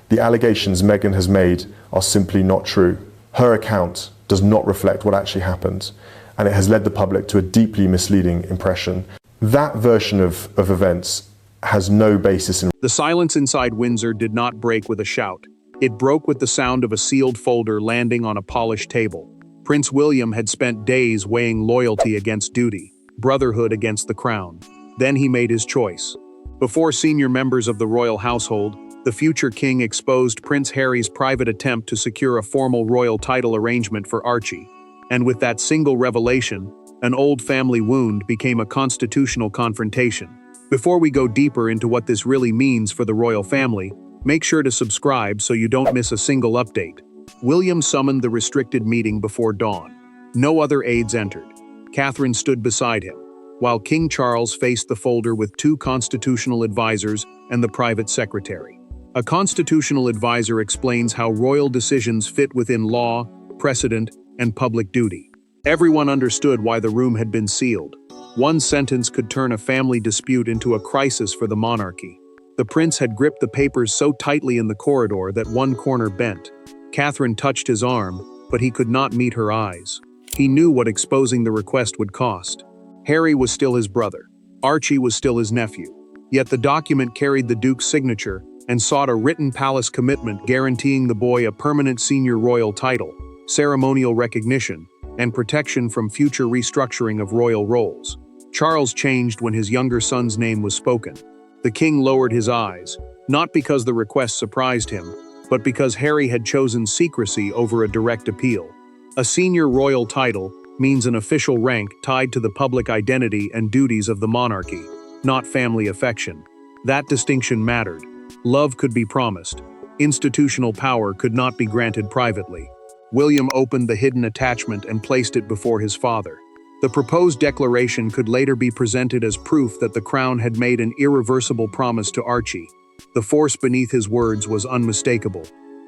The allegations Meghan has made are simply not true. Her account does not reflect what actually happened, and it has led the public to a deeply misleading impression. That version of events has no basis in... The silence inside Windsor did not break with a shout. It broke with the sound of a sealed folder landing on a polished table. Prince William had spent days weighing loyalty against duty, brotherhood against the crown. Then he made his choice. Before senior members of the royal household, the future king exposed Prince Harry's private attempt to secure a formal royal title arrangement for Archie. And with that single revelation, an old family wound became a constitutional confrontation. Before we go deeper into what this really means for the royal family, make sure to subscribe so you don't miss a single update. William summoned the restricted meeting before dawn. No other aides entered. Catherine stood beside him, while King Charles faced the folder with 2 constitutional advisors and the private secretary. A constitutional advisor explains how royal decisions fit within law, precedent, and public duty. Everyone understood why the room had been sealed. One sentence could turn a family dispute into a crisis for the monarchy. The prince had gripped the papers so tightly in the corridor that one corner bent. Catherine touched his arm, but he could not meet her eyes. He knew what exposing the request would cost. Harry was still his brother. Archie was still his nephew. Yet the document carried the Duke's signature and sought a written palace commitment guaranteeing the boy a permanent senior royal title, ceremonial recognition, and protection from future restructuring of royal roles. Charles changed when his younger son's name was spoken. The king lowered his eyes, not because the request surprised him, but because Harry had chosen secrecy over a direct appeal. A senior royal title means an official rank tied to the public identity and duties of the monarchy, not family affection. That distinction mattered. Love could be promised. Institutional power could not be granted privately. William opened the hidden attachment and placed it before his father. The proposed declaration could later be presented as proof that the crown had made an irreversible promise to Archie. The force beneath his words was unmistakable.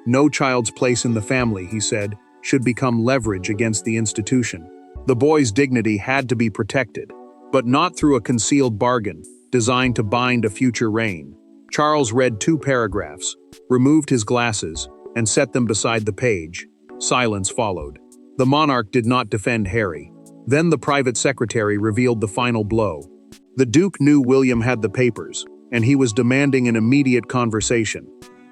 No child's place in the family, he said, should become leverage against the institution. The boy's dignity had to be protected, but not through a concealed bargain designed to bind a future reign. Charles read 2 paragraphs, removed his glasses, and set them beside the page. Silence followed. The monarch did not defend Harry. Then the private secretary revealed the final blow. The Duke knew William had the papers, and he was demanding an immediate conversation.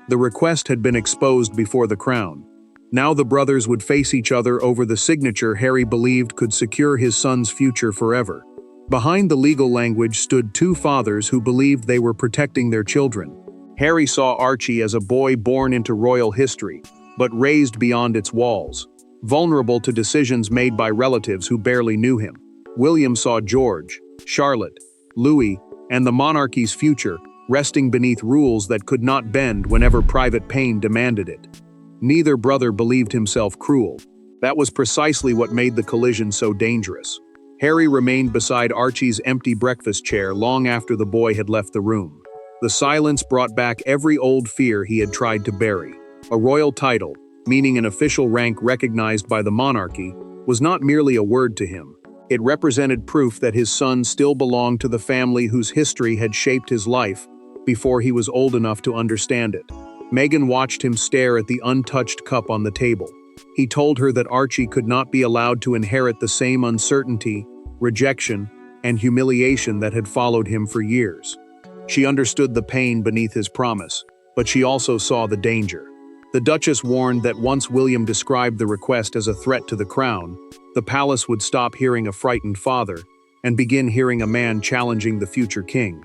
The request had been exposed before the crown. Now the brothers would face each other over the signature Harry believed could secure his son's future forever. Behind the legal language stood 2 fathers who believed they were protecting their children. Harry saw Archie as a boy born into royal history, but raised beyond its walls, vulnerable to decisions made by relatives who barely knew him. William saw George, Charlotte, Louis, and the monarchy's future resting beneath rules that could not bend whenever private pain demanded it. Neither brother believed himself cruel. That was precisely what made the collision so dangerous. Harry remained beside Archie's empty breakfast chair long after the boy had left the room. The silence brought back every old fear he had tried to bury. A royal title, meaning an official rank recognized by the monarchy, was not merely a word to him. It represented proof that his son still belonged to the family whose history had shaped his life before he was old enough to understand it. Meghan watched him stare at the untouched cup on the table. He told her that Archie could not be allowed to inherit the same uncertainty, rejection, and humiliation that had followed him for years. She understood the pain beneath his promise, but she also saw the danger. The Duchess warned that once William described the request as a threat to the crown, the palace would stop hearing a frightened father and begin hearing a man challenging the future king.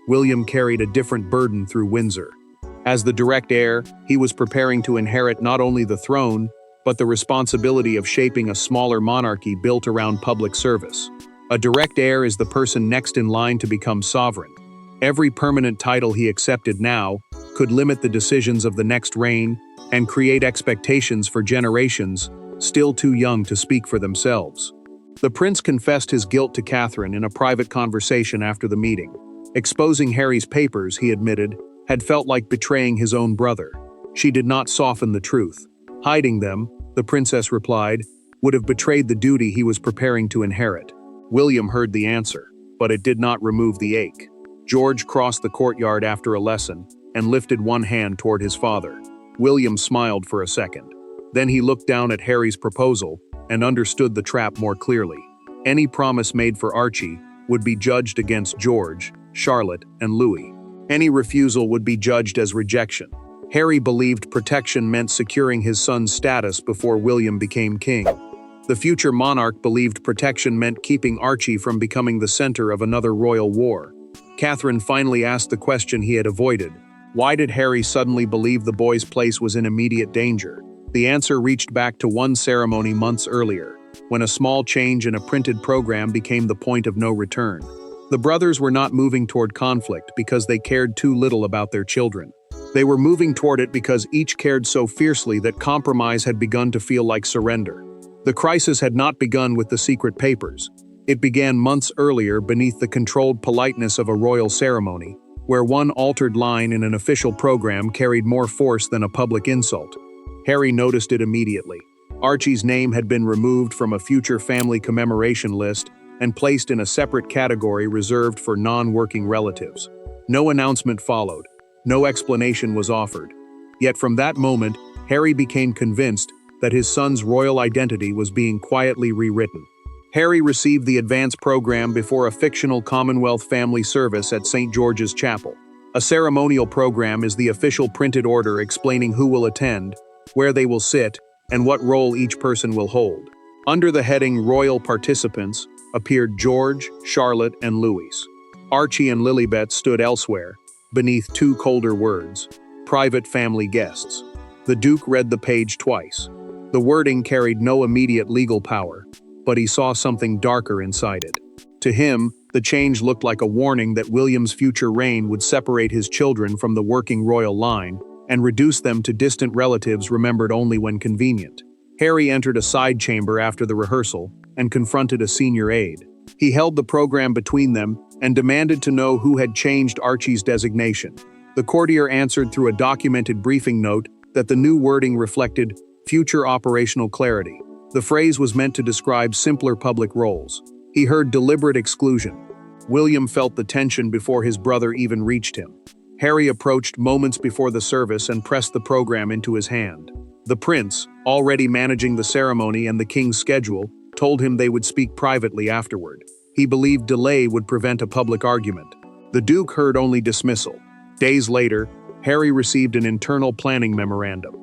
William carried a different burden through Windsor. As the direct heir, he was preparing to inherit not only the throne, but the responsibility of shaping a smaller monarchy built around public service. A direct heir is the person next in line to become sovereign. Every permanent title he accepted now could limit the decisions of the next reign and create expectations for generations still too young to speak for themselves. The prince confessed his guilt to Catherine in a private conversation after the meeting. Exposing Harry's papers, he admitted, had felt like betraying his own brother. She did not soften the truth. Hiding them, the princess replied, would have betrayed the duty he was preparing to inherit. William heard the answer, but it did not remove the ache. George crossed the courtyard after a lesson and lifted one hand toward his father. William smiled for a second. Then he looked down at Harry's proposal and understood the trap more clearly. Any promise made for Archie would be judged against George, Charlotte, and Louis. Any refusal would be judged as rejection. Harry believed protection meant securing his son's status before William became king. The future monarch believed protection meant keeping Archie from becoming the center of another royal war. Catherine finally asked the question he had avoided. Why did Harry suddenly believe the boy's place was in immediate danger? The answer reached back to one ceremony months earlier, when a small change in a printed program became the point of no return. The brothers were not moving toward conflict because they cared too little about their children. They were moving toward it because each cared so fiercely that compromise had begun to feel like surrender. The crisis had not begun with the secret papers. It began months earlier beneath the controlled politeness of a royal ceremony, where one altered line in an official program carried more force than a public insult. Harry noticed it immediately. Archie's name had been removed from a future family commemoration list and placed in a separate category reserved for non-working relatives. No announcement followed. No explanation was offered. Yet from that moment, Harry became convinced that his son's royal identity was being quietly rewritten. Harry received the advance program before a fictional Commonwealth family service at St. George's Chapel. A ceremonial program is the official printed order explaining who will attend, where they will sit, and what role each person will hold. Under the heading Royal Participants appeared George, Charlotte, and Louis. Archie and Lilibet stood elsewhere, beneath two colder words, Private Family Guests. The Duke read the page twice. The wording carried no immediate legal power, but he saw something darker inside it. To him, the change looked like a warning that William's future reign would separate his children from the working royal line and reduce them to distant relatives remembered only when convenient. Harry entered a side chamber after the rehearsal and confronted a senior aide. He held the program between them and demanded to know who had changed Archie's designation. The courtier answered through a documented briefing note that the new wording reflected future operational clarity. The phrase was meant to describe simpler public roles. He heard deliberate exclusion. William felt the tension before his brother even reached him. Harry approached moments before the service and pressed the program into his hand. The prince, already managing the ceremony and the king's schedule, told him they would speak privately afterward. He believed delay would prevent a public argument. The Duke heard only dismissal. Days later, Harry received an internal planning memorandum.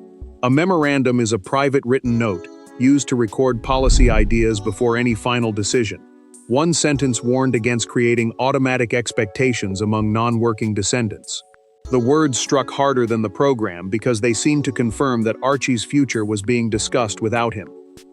A memorandum is a private written note used to record policy ideas before any final decision. One sentence warned against creating automatic expectations among non-working descendants. The words struck harder than the program because they seemed to confirm that Archie's future was being discussed without him.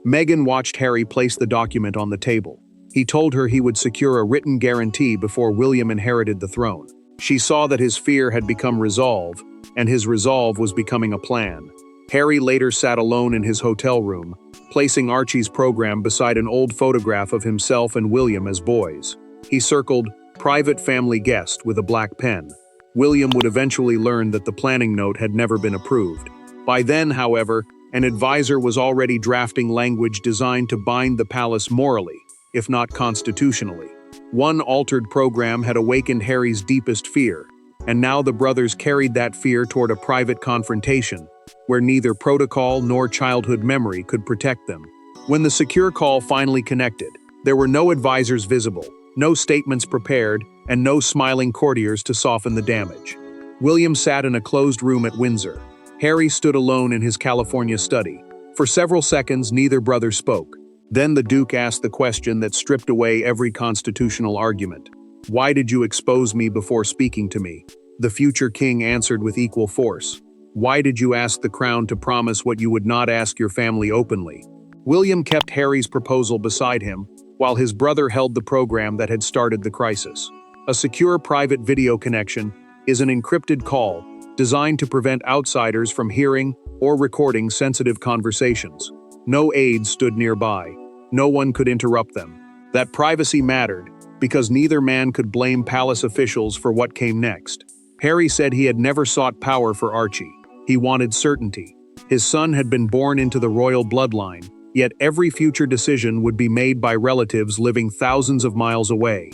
Meghan watched Harry place the document on the table. He told her he would secure a written guarantee before William inherited the throne. She saw that his fear had become resolve, and his resolve was becoming a plan. Harry later sat alone in his hotel room, placing Archie's program beside an old photograph of himself and William as boys. He circled, "Private Family Guest" with a black pen. William would eventually learn that the planning note had never been approved. By then, however, an advisor was already drafting language designed to bind the palace morally, if not constitutionally. One altered program had awakened Harry's deepest fear, and now the brothers carried that fear toward a private confrontation, where neither protocol nor childhood memory could protect them. When the secure call finally connected, there were no advisors visible, no statements prepared, and no smiling courtiers to soften the damage. William sat in a closed room at Windsor. Harry stood alone in his California study. For several seconds, neither brother spoke. Then the Duke asked the question that stripped away every constitutional argument. "Why did you expose me before speaking to me?" The future king answered with equal force. "Why did you ask the crown to promise what you would not ask your family openly?" William kept Harry's proposal beside him, while his brother held the program that had started the crisis. A secure private video connection is an encrypted call designed to prevent outsiders from hearing or recording sensitive conversations. No aides stood nearby. No one could interrupt them. That privacy mattered because neither man could blame palace officials for what came next. Harry said he had never sought power for Archie. He wanted certainty. His son had been born into the royal bloodline, yet every future decision would be made by relatives living thousands of miles away.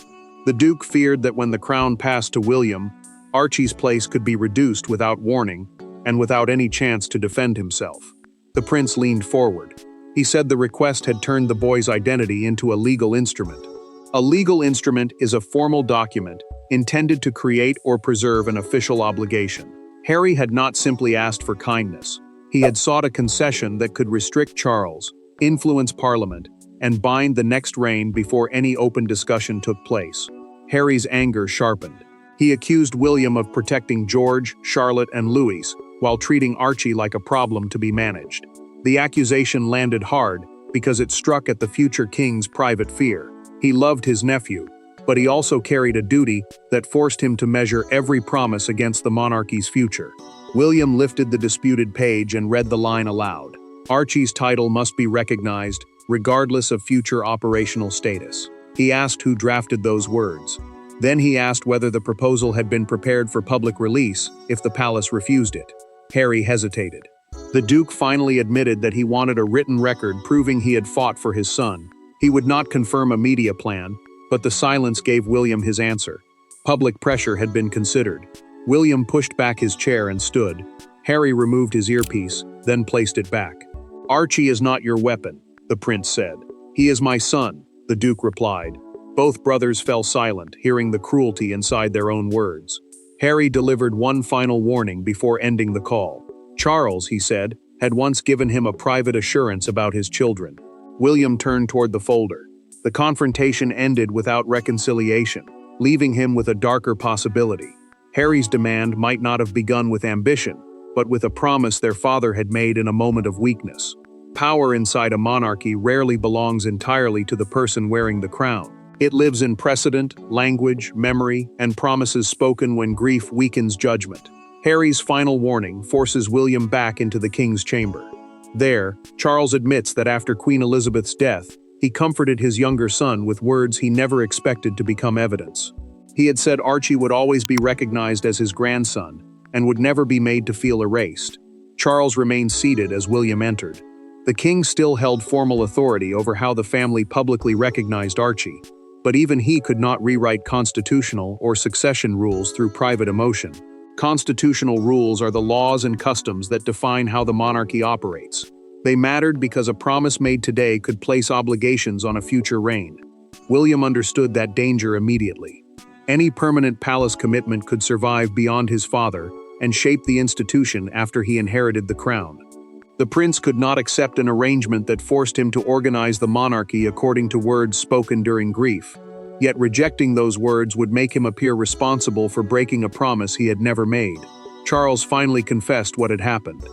The Duke feared that when the crown passed to William, Archie's place could be reduced without warning, and without any chance to defend himself. The prince leaned forward. He said the request had turned the boy's identity into a legal instrument. A legal instrument is a formal document intended to create or preserve an official obligation. Harry had not simply asked for kindness. He had sought a concession that could restrict Charles, influence Parliament, and bind the next reign before any open discussion took place. Harry's anger sharpened. He accused William of protecting George, Charlotte, and Louis, while treating Archie like a problem to be managed. The accusation landed hard because it struck at the future king's private fear. He loved his nephew, but he also carried a duty that forced him to measure every promise against the monarchy's future. William lifted the disputed page and read the line aloud. Archie's title must be recognized, regardless of future operational status. He asked who drafted those words. Then he asked whether the proposal had been prepared for public release if the palace refused it. Harry hesitated. The Duke finally admitted that he wanted a written record proving he had fought for his son. He would not confirm a media plan, but the silence gave William his answer. Public pressure had been considered. William pushed back his chair and stood. Harry removed his earpiece, then placed it back. "Archie is not your weapon," the prince said. "He is my son," the Duke replied. Both brothers fell silent, hearing the cruelty inside their own words. Harry delivered one final warning before ending the call. Charles, he said, had once given him a private assurance about his children. William turned toward the folder. The confrontation ended without reconciliation, leaving him with a darker possibility. Harry's demand might not have begun with ambition, but with a promise their father had made in a moment of weakness. Power inside a monarchy rarely belongs entirely to the person wearing the crown. It lives in precedent, language, memory, and promises spoken when grief weakens judgment. Harry's final warning forces William back into the king's chamber. There, Charles admits that after Queen Elizabeth's death, he comforted his younger son with words he never expected to become evidence. He had said Archie would always be recognized as his grandson and would never be made to feel erased. Charles remained seated as William entered. The king still held formal authority over how the family publicly recognized Archie, but even he could not rewrite constitutional or succession rules through private emotion. Constitutional rules are the laws and customs that define how the monarchy operates. They mattered because a promise made today could place obligations on a future reign. William understood that danger immediately. Any permanent palace commitment could survive beyond his father and shape the institution after he inherited the crown. The prince could not accept an arrangement that forced him to organize the monarchy according to words spoken during grief. Yet rejecting those words would make him appear responsible for breaking a promise he had never made. Charles finally confessed what had happened.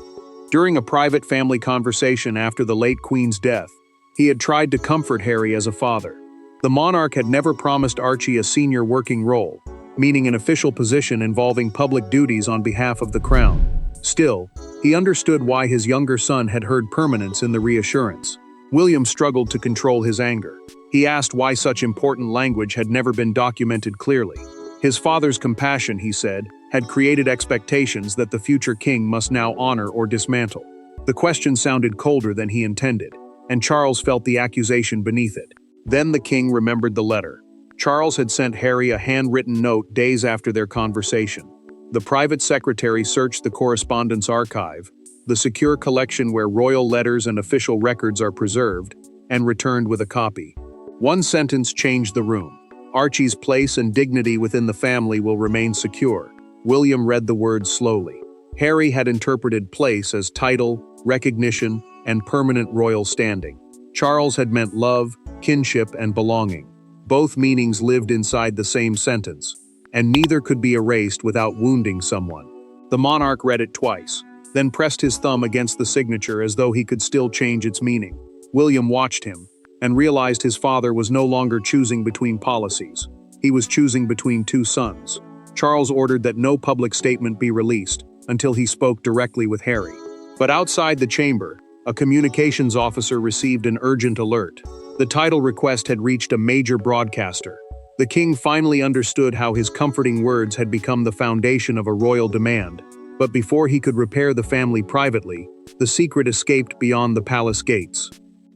During a private family conversation after the late Queen's death, he had tried to comfort Harry as a father. The monarch had never promised Archie a senior working role, meaning an official position involving public duties on behalf of the crown. Still, he understood why his younger son had heard permanence in the reassurance. William struggled to control his anger. He asked why such important language had never been documented clearly. His father's compassion, he said, had created expectations that the future king must now honor or dismantle. The question sounded colder than he intended, and Charles felt the accusation beneath it. Then the king remembered the letter. Charles had sent Harry a handwritten note days after their conversation. The private secretary searched the correspondence archive, the secure collection where royal letters and official records are preserved, and returned with a copy. One sentence changed the room. Archie's place and dignity within the family will remain secure. William read the words slowly. Harry had interpreted place as title, recognition, and permanent royal standing. Charles had meant love, kinship, and belonging. Both meanings lived inside the same sentence, and neither could be erased without wounding someone. The monarch read it twice, then pressed his thumb against the signature as though he could still change its meaning. William watched him, and realized his father was no longer choosing between policies. He was choosing between two sons. Charles ordered that no public statement be released until he spoke directly with Harry. But outside the chamber, a communications officer received an urgent alert. The title request had reached a major broadcaster. The king finally understood how his comforting words had become the foundation of a royal demand. But before he could repair the family privately, the secret escaped beyond the palace gates.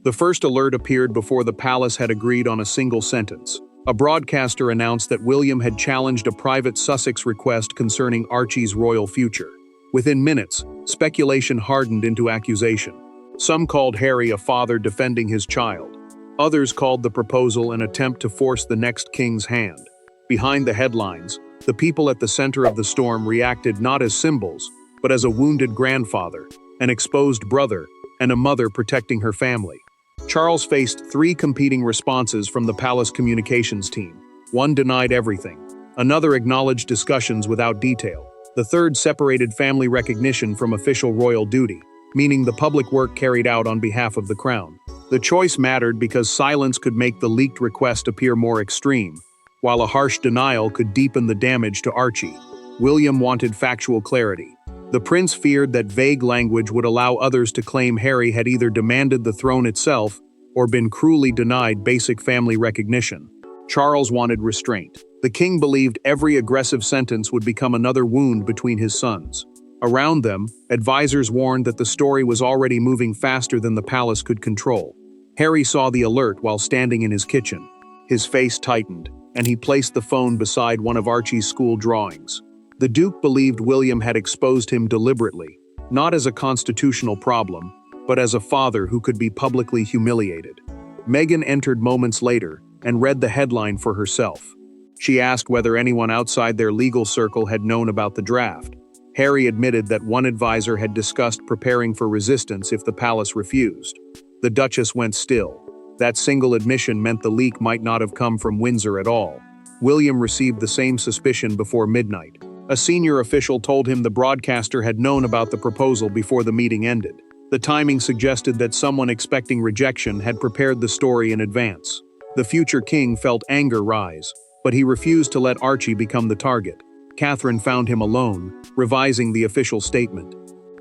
The first alert appeared before the palace had agreed on a single sentence. A broadcaster announced that William had challenged a private Sussex request concerning Archie's royal future. Within minutes, speculation hardened into accusation. Some called Harry a father defending his child. Others called the proposal an attempt to force the next king's hand. Behind the headlines, the people at the center of the storm reacted not as symbols, but as a wounded grandfather, an exposed brother, and a mother protecting her family. Charles faced three competing responses from the palace communications team. One denied everything. Another acknowledged discussions without detail. The third separated family recognition from official royal duty, meaning the public work carried out on behalf of the crown. The choice mattered because silence could make the leaked request appear more extreme, while a harsh denial could deepen the damage to Archie. William wanted factual clarity. The prince feared that vague language would allow others to claim Harry had either demanded the throne itself or been cruelly denied basic family recognition. Charles wanted restraint. The king believed every aggressive sentence would become another wound between his sons. Around them, advisors warned that the story was already moving faster than the palace could control. Harry saw the alert while standing in his kitchen. His face tightened, and he placed the phone beside one of Archie's school drawings. The Duke believed William had exposed him deliberately, not as a constitutional problem, but as a father who could be publicly humiliated. Meghan entered moments later and read the headline for herself. She asked whether anyone outside their legal circle had known about the draft. Harry admitted that one advisor had discussed preparing for resistance if the palace refused. The Duchess went still. That single admission meant the leak might not have come from Windsor at all. William received the same suspicion before midnight. A senior official told him the broadcaster had known about the proposal before the meeting ended. The timing suggested that someone expecting rejection had prepared the story in advance. The future king felt anger rise, but he refused to let Archie become the target. Catherine found him alone, revising the official statement.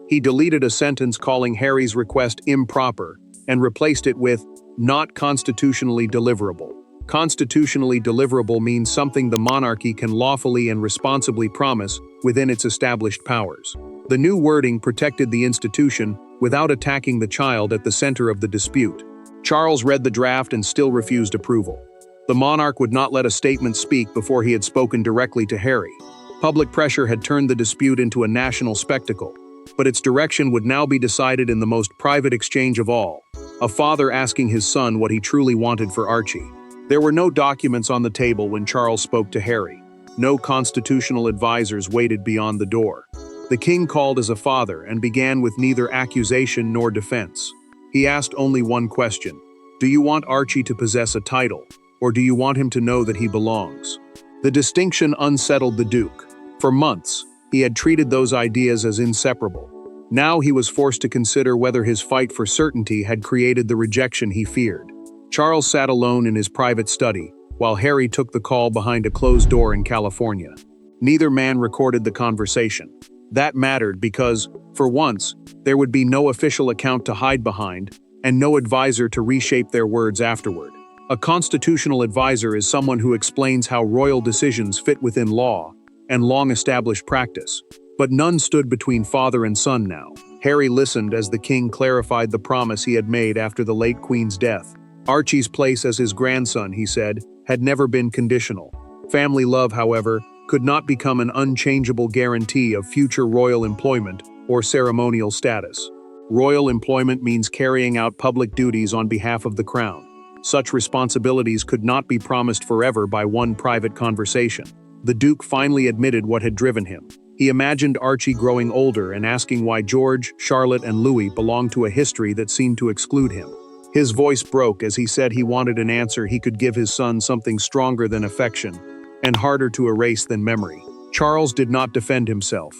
He deleted a sentence calling Harry's request improper and replaced it with not constitutionally deliverable. Constitutionally deliverable means something the monarchy can lawfully and responsibly promise within its established powers. The new wording protected the institution without attacking the child at the center of the dispute. Charles read the draft and still refused approval. The monarch would not let a statement speak before he had spoken directly to Harry. Public pressure had turned the dispute into a national spectacle, but its direction would now be decided in the most private exchange of all, a father asking his son what he truly wanted for Archie. There were no documents on the table when Charles spoke to Harry. No constitutional advisors waited beyond the door. The king called as a father and began with neither accusation nor defense. He asked only one question: do you want Archie to possess a title, or do you want him to know that he belongs? The distinction unsettled the Duke. For months, he had treated those ideas as inseparable. Now he was forced to consider whether his fight for certainty had created the rejection he feared. Charles sat alone in his private study, while Harry took the call behind a closed door in California. Neither man recorded the conversation. That mattered because, for once, there would be no official account to hide behind, and no advisor to reshape their words afterward. A constitutional advisor is someone who explains how royal decisions fit within law and long-established practice. But none stood between father and son now. Harry listened as the king clarified the promise he had made after the late queen's death. Archie's place as his grandson, he said, had never been conditional. Family love, however, could not become an unchangeable guarantee of future royal employment or ceremonial status. Royal employment means carrying out public duties on behalf of the crown. Such responsibilities could not be promised forever by one private conversation. The Duke finally admitted what had driven him. He imagined Archie growing older and asking why George, Charlotte, and Louis belonged to a history that seemed to exclude him. His voice broke as he said he wanted an answer he could give his son, something stronger than affection and harder to erase than memory. Charles did not defend himself.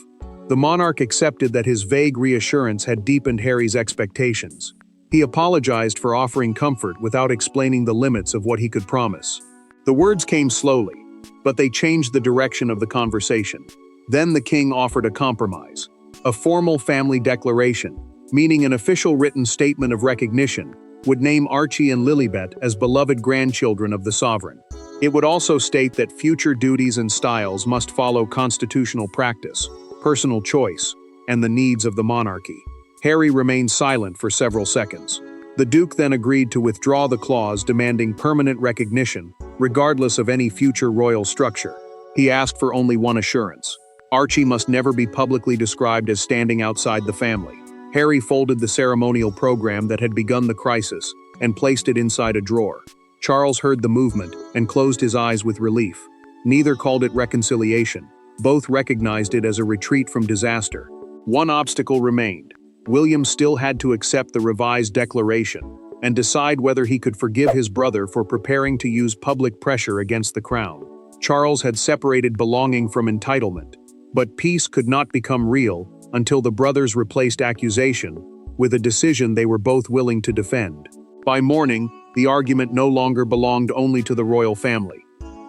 The monarch accepted that his vague reassurance had deepened Harry's expectations. He apologized for offering comfort without explaining the limits of what he could promise. The words came slowly, but they changed the direction of the conversation. Then the king offered a compromise, a formal family declaration, meaning an official written statement of recognition, would name Archie and Lilibet as beloved grandchildren of the sovereign. It would also state that future duties and styles must follow constitutional practice, personal choice, and the needs of the monarchy. Harry remained silent for several seconds. The Duke then agreed to withdraw the clause demanding permanent recognition, regardless of any future royal structure. He asked for only one assurance: Archie must never be publicly described as standing outside the family. Harry folded the ceremonial program that had begun the crisis and placed it inside a drawer. Charles heard the movement and closed his eyes with relief. Neither called it reconciliation. Both recognized it as a retreat from disaster. One obstacle remained. William still had to accept the revised declaration and decide whether he could forgive his brother for preparing to use public pressure against the crown. Charles had separated belonging from entitlement, but peace could not become real until the brothers replaced accusation with a decision they were both willing to defend. By morning, the argument no longer belonged only to the royal family.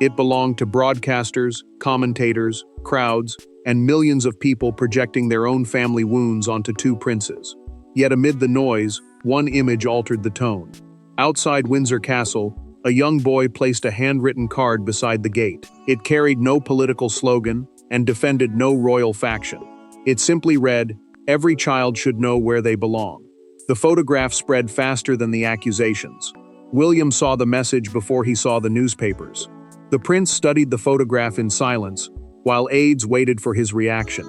It belonged to broadcasters, commentators, crowds, and millions of people projecting their own family wounds onto two princes. Yet amid the noise, one image altered the tone. Outside Windsor Castle, a young boy placed a handwritten card beside the gate. It carried no political slogan and defended no royal faction. It simply read, "Every child should know where they belong." The photograph spread faster than the accusations. William saw the message before he saw the newspapers. The prince studied the photograph in silence, while aides waited for his reaction.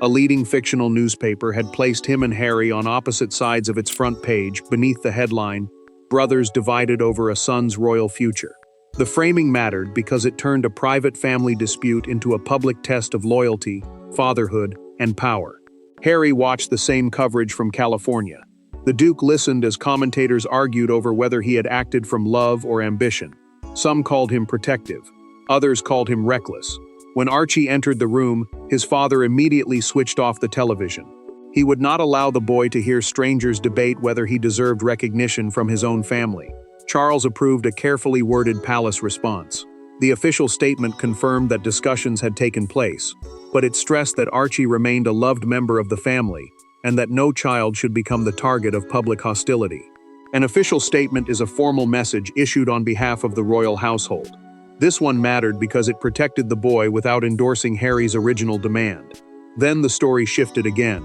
A leading fictional newspaper had placed him and Harry on opposite sides of its front page, beneath the headline, "Brothers Divided Over a Son's Royal Future." The framing mattered because it turned a private family dispute into a public test of loyalty, fatherhood, and power. Harry watched the same coverage from California. The Duke listened as commentators argued over whether he had acted from love or ambition. Some called him protective. Others called him reckless. When Archie entered the room, his father immediately switched off the television. He would not allow the boy to hear strangers debate whether he deserved recognition from his own family. Charles approved a carefully worded palace response. The official statement confirmed that discussions had taken place, but it stressed that Archie remained a loved member of the family and that no child should become the target of public hostility. An official statement is a formal message issued on behalf of the royal household. This one mattered because it protected the boy without endorsing Harry's original demand. Then the story shifted again.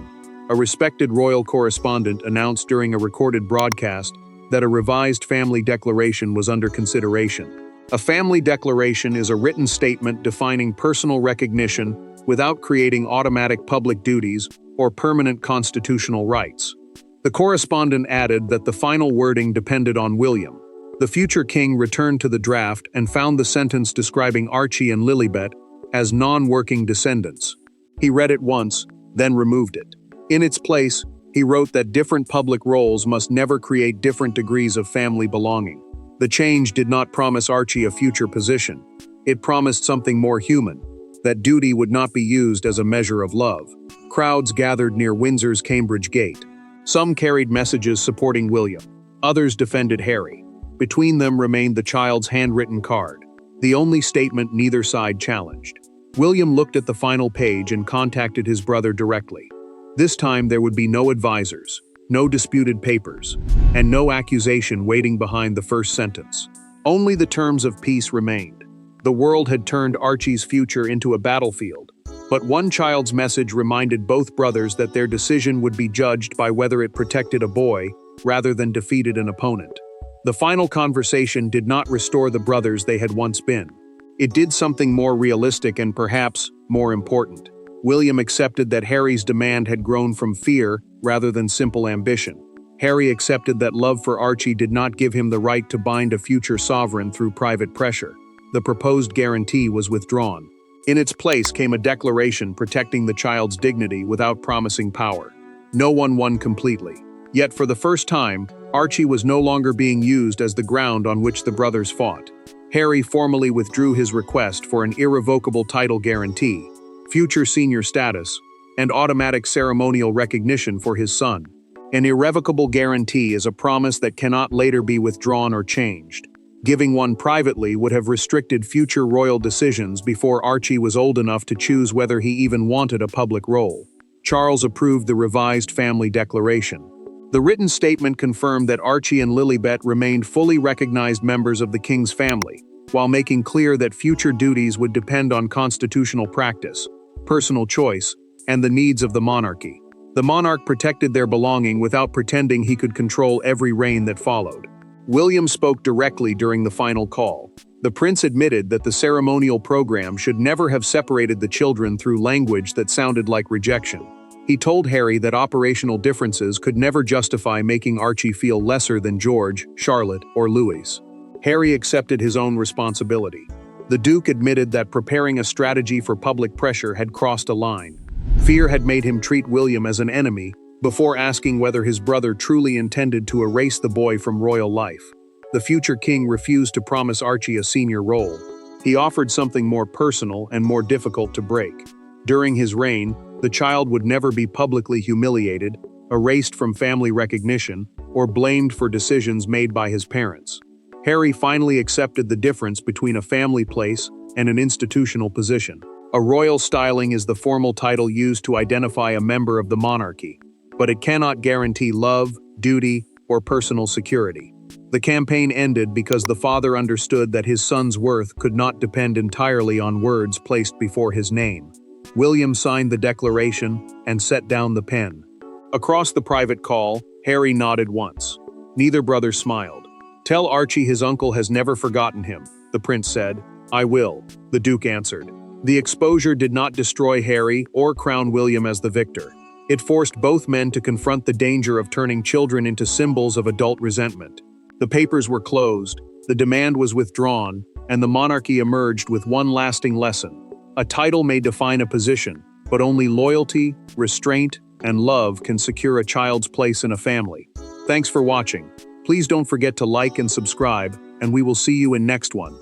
A respected royal correspondent announced during a recorded broadcast that a revised family declaration was under consideration. A family declaration is a written statement defining personal recognition without creating automatic public duties or permanent constitutional rights. The correspondent added that the final wording depended on William. The future king returned to the draft and found the sentence describing Archie and Lilibet as non-working descendants. He read it once, then removed it. In its place, he wrote that different public roles must never create different degrees of family belonging. The change did not promise Archie a future position. It promised something more human, that duty would not be used as a measure of love. Crowds gathered near Windsor's Cambridge Gate. Some carried messages supporting William. Others defended Harry. Between them remained the child's handwritten card, the only statement neither side challenged. William looked at the final page and contacted his brother directly. This time there would be no advisors, no disputed papers, and no accusation waiting behind the first sentence. Only the terms of peace remained. The world had turned Archie's future into a battlefield, but one child's message reminded both brothers that their decision would be judged by whether it protected a boy rather than defeated an opponent. The final conversation did not restore the brothers they had once been. It did something more realistic and perhaps more important. William accepted that Harry's demand had grown from fear rather than simple ambition. Harry accepted that love for Archie did not give him the right to bind a future sovereign through private pressure. The proposed guarantee was withdrawn. In its place came a declaration protecting the child's dignity without promising power. No one won completely. Yet for the first time, Archie was no longer being used as the ground on which the brothers fought. Harry formally withdrew his request for an irrevocable title guarantee, future senior status, and automatic ceremonial recognition for his son. An irrevocable guarantee is a promise that cannot later be withdrawn or changed. Giving one privately would have restricted future royal decisions before Archie was old enough to choose whether he even wanted a public role. Charles approved the revised family declaration. The written statement confirmed that Archie and Lilibet remained fully recognized members of the king's family, while making clear that future duties would depend on constitutional practice, personal choice, and the needs of the monarchy. The monarch protected their belonging without pretending he could control every reign that followed. William spoke directly during the final call. The prince admitted that the ceremonial program should never have separated the children through language that sounded like rejection. He told Harry that operational differences could never justify making Archie feel lesser than George, Charlotte, or Louis. Harry accepted his own responsibility. The Duke admitted that preparing a strategy for public pressure had crossed a line. Fear had made him treat William as an enemy, before asking whether his brother truly intended to erase the boy from royal life. The future king refused to promise Archie a senior role. He offered something more personal and more difficult to break. During his reign, the child would never be publicly humiliated, erased from family recognition, or blamed for decisions made by his parents. Harry finally accepted the difference between a family place and an institutional position. A royal styling is the formal title used to identify a member of the monarchy, but it cannot guarantee love, duty, or personal security. The campaign ended because the father understood that his son's worth could not depend entirely on words placed before his name. William signed the declaration and set down the pen. Across the private call, Harry nodded once. Neither brother smiled. "Tell Archie his uncle has never forgotten him," the prince said. "I will," the Duke answered. The exposure did not destroy Harry or crown William as the victor. It forced both men to confront the danger of turning children into symbols of adult resentment. The papers were closed, the demand was withdrawn, and the monarchy emerged with one lasting lesson. A title may define a position, but only loyalty, restraint, and love can secure a child's place in a family. Thanks for watching. Please don't forget to like and subscribe, and we will see you in next one.